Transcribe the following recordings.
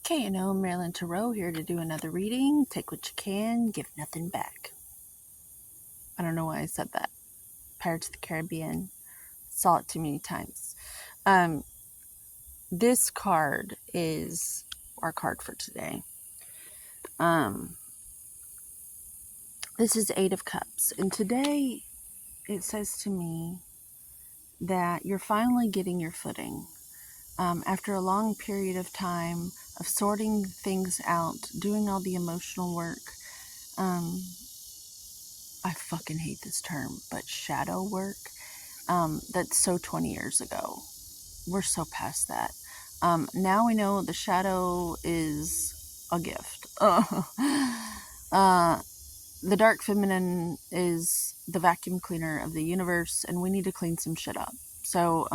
KNO Marilyn Tarot here to do another reading. Take what you can, give nothing back. I don't know why I said that. Pirates of the Caribbean. Saw it too many times. This card is our card for today. This is Eight of Cups. And today it says to me that you're finally getting your footing. After a long period of time of sorting things out, doing all the emotional work, I fucking hate this term, but shadow work, that's so 20 years ago. We're so past that. Now we know the shadow is a gift. The dark feminine is the vacuum cleaner of the universe, and we need to clean some shit up. So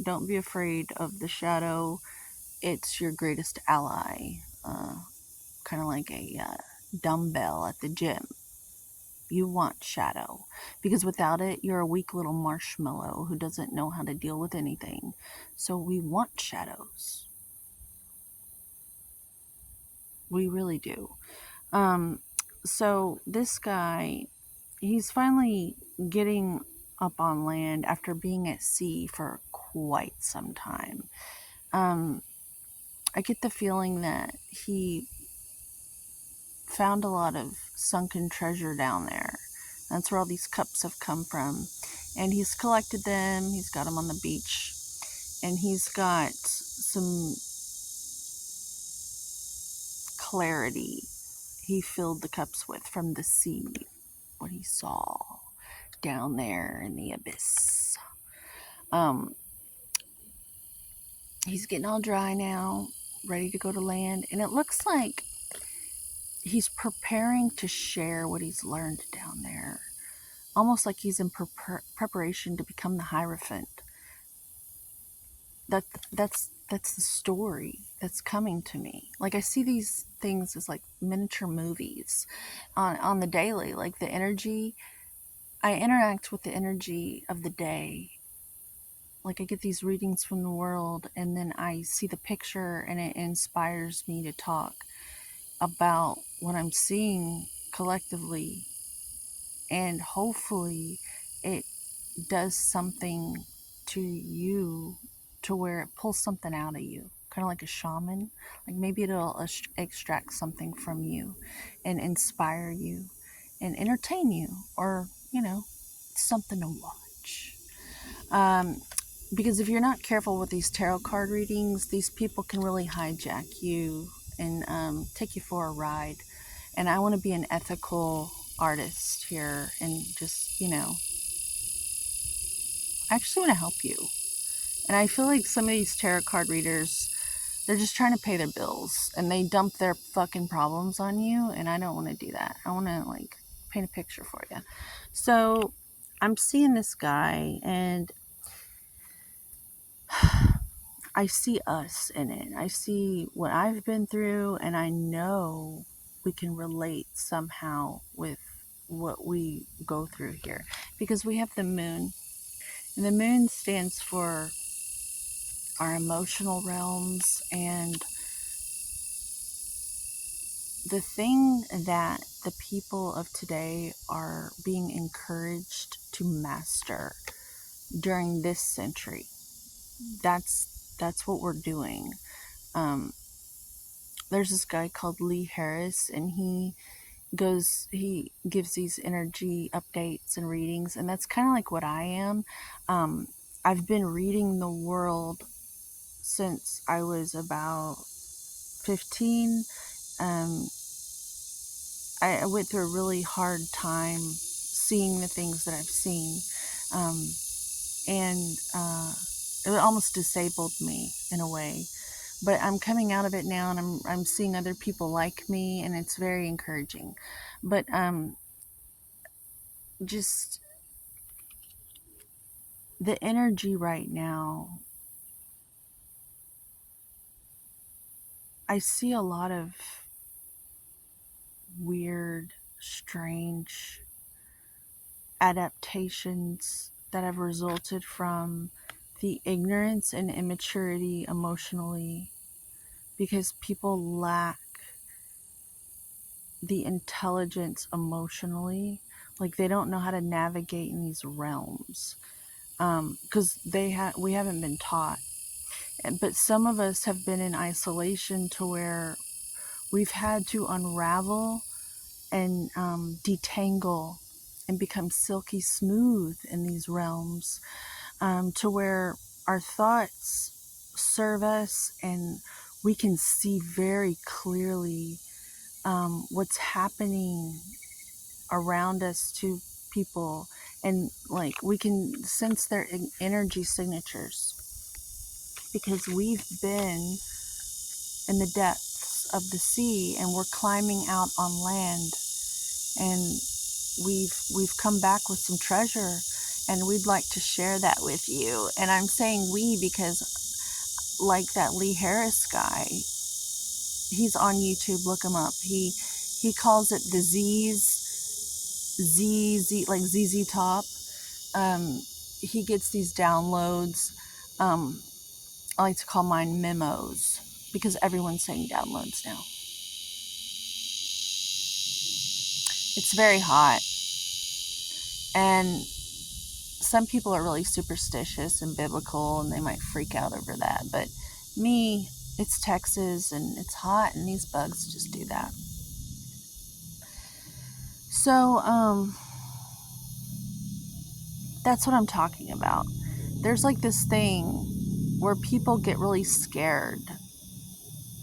don't be afraid of the shadow. It's your greatest ally. Kind of like a dumbbell at the gym. You want shadow, because without it, you're a weak little marshmallow who doesn't know how to deal with anything. So we want shadows. We really do. So this guy, he's finally getting up on land after being at sea for quite some time. I get the feeling that he found a lot of sunken treasure down there. That's where all these cups have come from. And he's collected them. He's got them on the beach. And he's got some clarity he filled the cups with from the sea. What he saw down there in the abyss. He's getting all dry now, ready to go to land. And it looks like he's preparing to share what he's learned down there. Almost like he's in preparation to become the Hierophant. That's the story that's coming to me. Like, I see these things as like miniature movies on the daily. Like, the energy, I interact with the energy of the day. Like, I get these readings from the world, and then I see the picture, and it inspires me to talk about what I'm seeing collectively. And hopefully it does something to you, to where it pulls something out of you, kind of like a shaman. Like, maybe it'll extract something from you and inspire you and entertain you, or something to watch. Because if you're not careful with these tarot card readings, these people can really hijack you and take you for a ride. And I want to be an ethical artist here, and just, I actually want to help you. And I feel like some of these tarot card readers, they're just trying to pay their bills, and they dump their fucking problems on you, and I don't want to do that. I want to, like, paint a picture for you. So I'm seeing this guy, and I see us in it. I see what I've been through, and I know we can relate somehow with what we go through here, because we have the moon, and the moon stands for our emotional realms. And the thing that the people of today are being encouraged to master during this century, that's what we're doing. There's this guy called Lee Harris, and he gives these energy updates and readings, and that's kind of like what I am. I've been reading the world since I was about 15. I went through a really hard time seeing the things that I've seen, and it almost disabled me in a way. But I'm coming out of it now, and I'm seeing other people like me, and it's very encouraging. But just the energy right now, I see a lot of weird, strange adaptations that have resulted from the ignorance and immaturity emotionally because people lack the intelligence emotionally. Like they don't know how to navigate in these realms, because we haven't been taught. But some of us have been in isolation to where we've had to unravel and detangle and become silky smooth in these realms, to where our thoughts serve us and we can see very clearly what's happening around us to people, and like we can sense their energy signatures because we've been in the depths of the sea and we're climbing out on land, and we've come back with some treasure, and we'd like to share that with you. And I'm saying we because, like that Lee Harris guy, he's on YouTube, look him up. He calls it the ZZ, like ZZ Top. He gets these downloads. I like to call mine memos because everyone's saying downloads now. It's very hot, and some people are really superstitious and biblical and they might freak out over that, but me, it's Texas and it's hot and these bugs just do that. So that's what I'm talking about. There's like this thing where people get really scared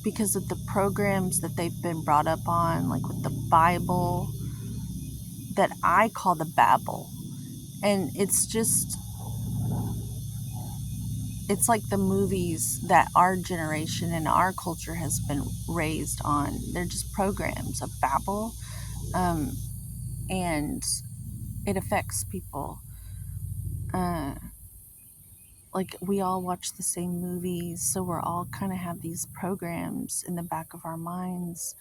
because of the programs that they've been brought up on, like with the Bible, that I call the Babble. And it's like the movies that our generation and our culture has been raised on. They're just programs of babble, and it affects people. Like we all watch the same movies, so we're all kind of have these programs in the back of our minds,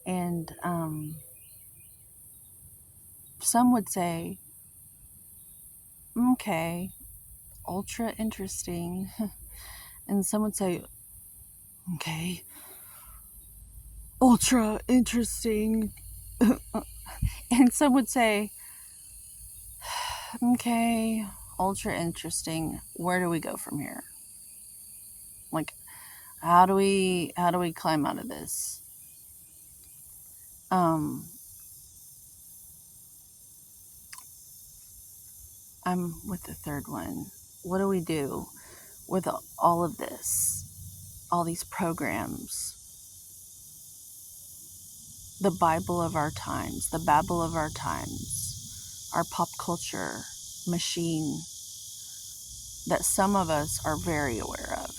and some would say, okay, ultra interesting, and some would say, okay, ultra interesting. And some would say, okay, ultra interesting. Where do we go from here? Like, how do we climb out of this? I'm with the third one. What do we do with all of this? All these programs, the Bible of our times, the Babel of our times, our pop culture machine that some of us are very aware of,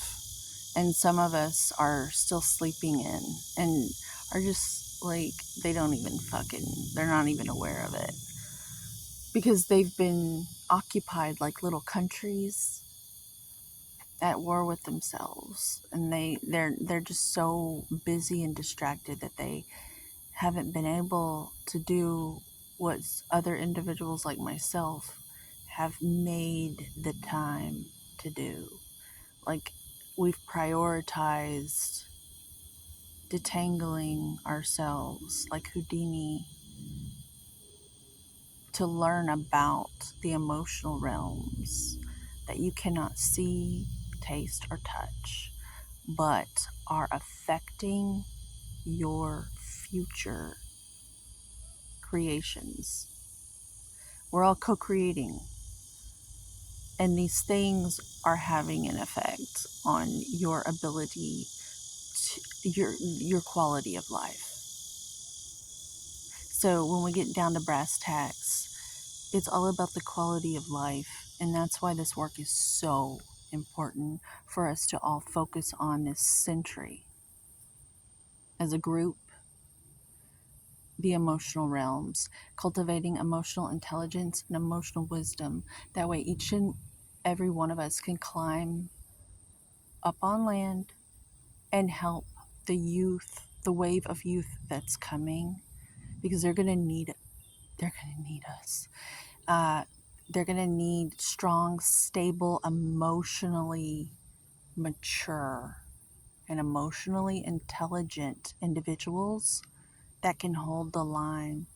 and some of us are still sleeping in, and are just like, they're not even aware of it because they've been occupied like little countries at war with themselves, and they're just so busy and distracted that they haven't been able to do what other individuals like myself have made the time to do. Like, we've prioritized detangling ourselves like Houdini to learn about the emotional realms that you cannot see, taste, or touch, but are affecting your future creations. We're all co-creating, and these things are having an effect on your ability to your quality of life. So when we get down to brass tacks, it's all about the quality of life, and that's why this work is so important for us to all focus on this century as a group. The emotional realms, cultivating emotional intelligence and emotional wisdom. That way, each and every one of us can climb up on land and help the youth, the wave of youth that's coming, because they're going to need it. They're going to need us. They're going to need strong, stable, emotionally mature and emotionally intelligent individuals that can hold the line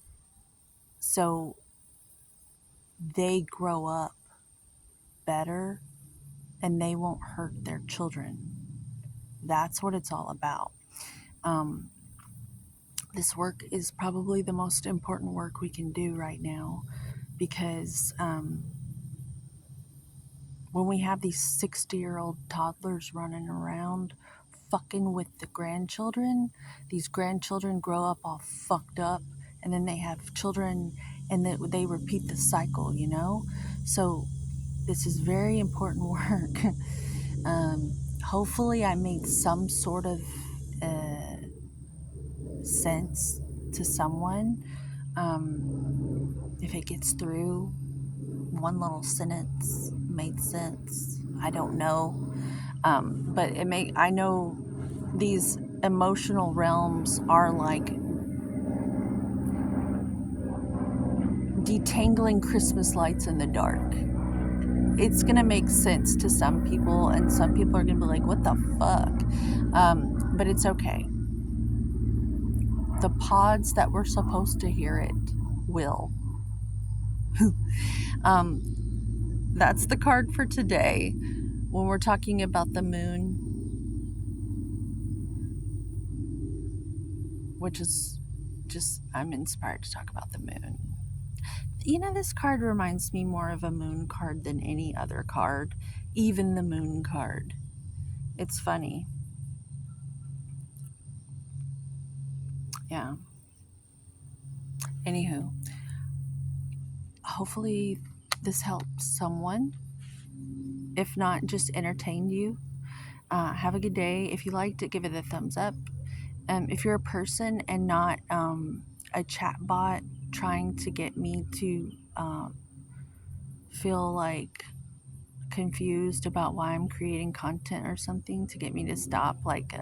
so they grow up better and they won't hurt their children. That's what it's all about. Um, this work is probably the most important work we can do right now because when we have these 60-year-old toddlers running around fucking with the grandchildren, these grandchildren grow up all fucked up and then they have children and they repeat the cycle, you know? So this is very important work. Hopefully, I made some sort of uh, sense to someone. If it gets through, one little sentence made sense. I don't know, but I know these emotional realms are like detangling Christmas lights in the dark. It's gonna make sense to some people, and some people are gonna be like, "What the fuck?" But it's okay. The pods that were supposed to hear it will. um, that's the card for today. When we're talking about the moon, which is just, I'm inspired to talk about the moon. You know, this card reminds me more of a moon card than any other card, even the moon card. It's funny. Yeah. Anywho, hopefully this helps someone. If not, just entertained you. Have a good day. If you liked it, give it a thumbs up. If you're a person and not a chat bot trying to get me to feel like confused about why I'm creating content or something to get me to stop, like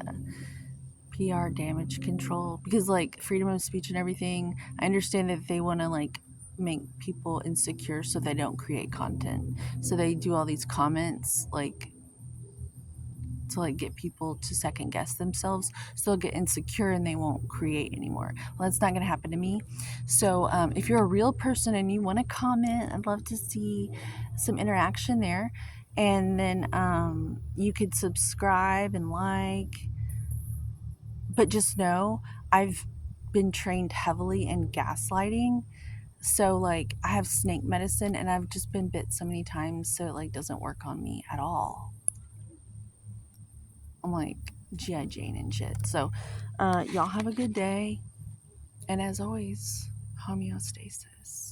PR damage control, because like freedom of speech and everything, I understand that they want to like make people insecure so they don't create content. So they do all these comments like to like get people to second guess themselves, so they'll get insecure and they won't create anymore. Well, that's not going to happen to me. So if you're a real person and you want to comment, I'd love to see some interaction there. And then you could subscribe and like, but just know I've been trained heavily in gaslighting. So like I have snake medicine and I've just been bit so many times, so it like doesn't work on me at all. I'm like G.I. Jane and shit. So, y'all have a good day. And as always, homeostasis.